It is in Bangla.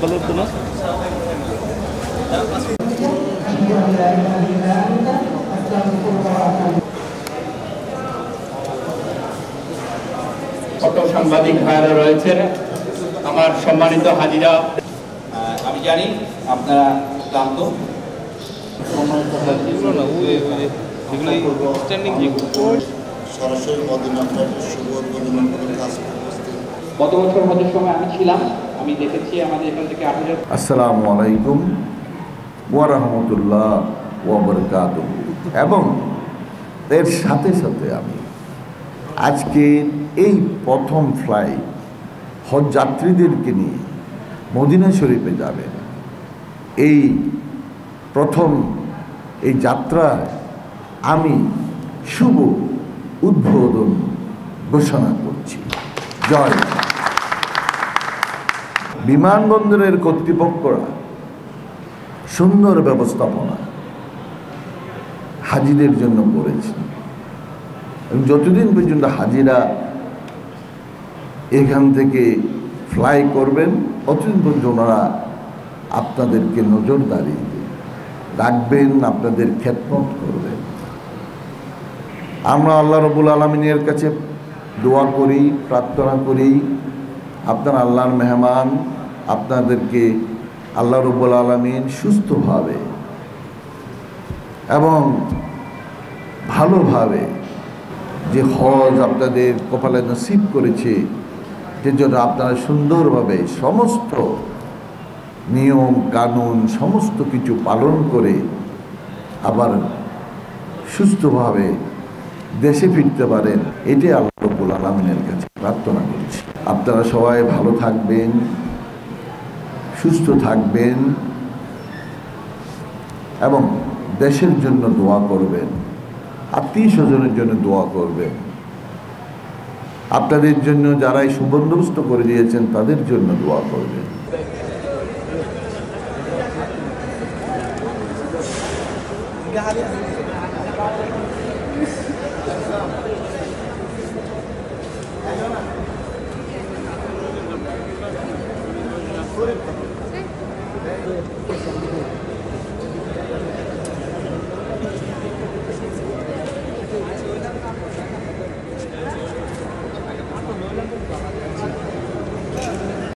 ভালো হতো না? ফটো সাংবাদিক ভাইরা রয়েছেন, আমার সম্মানিত হাজিরা, আমি জানি আপনারা ক্লান্ত। গত বছর হজের সময় আমি ছিলাম, আমি দেখেছি আমাদের এখান থেকে ৮,০০০। আসসালামু আলাইকুম ওয়া রাহমাতুল্লাহ ওয়া বারাকাতুহু। এবং এর সাথে সাথে আমি আজকে এই প্রথম ফ্লাইট হজ যাত্রীদেরকে নিয়ে মদিনা শরীফে যাবেন, এই প্রথম এই যাত্রায় আমি শুভ উদ্বোধন ঘোষণা করছি। জয়। বিমানবন্দরের কর্তৃপক্ষরা সুন্দর ব্যবস্থাপনা হাজিদের জন্য করেছে এবং যতদিন পর্যন্ত হাজিরা এখান থেকে ফ্লাই করবেন ততদিন পর্যন্ত ওনারা আপনাদেরকে নজরদারি রাখবেন, আপনাদের খেদমত করবেন। আমরা আল্লাহ রব্বুল আলামিনের কাছে দোয়া করি, প্রার্থনা করি, আপনার আল্লাহর মেহমান আপনাদেরকে আল্লাহ রব্বুল আলামিন সুস্থভাবে এবং ভালোভাবে যে হজ আপনাদের কপালে নসিব করেছে, যে জন্য আপনারা সুন্দরভাবে সমস্ত নিয়ম কানুন সমস্ত কিছু পালন করে আবার সুস্থভাবে দেশে ফিরতে পারেন, এটাই আল্লাহ রাব্বুল আলামিনের কাছে প্রার্থনা করছি। আপনারা সবাই ভালো থাকবেন, সুস্থ থাকবেন এবং দেশের জন্য দোয়া করবেন, আত্মীয় স্বজনের জন্য দোয়া করবেন, আপনাদের জন্য যারা এই সুবন্দোবস্ত করে দিয়েছেন তাদের জন্য দোয়া করবেন।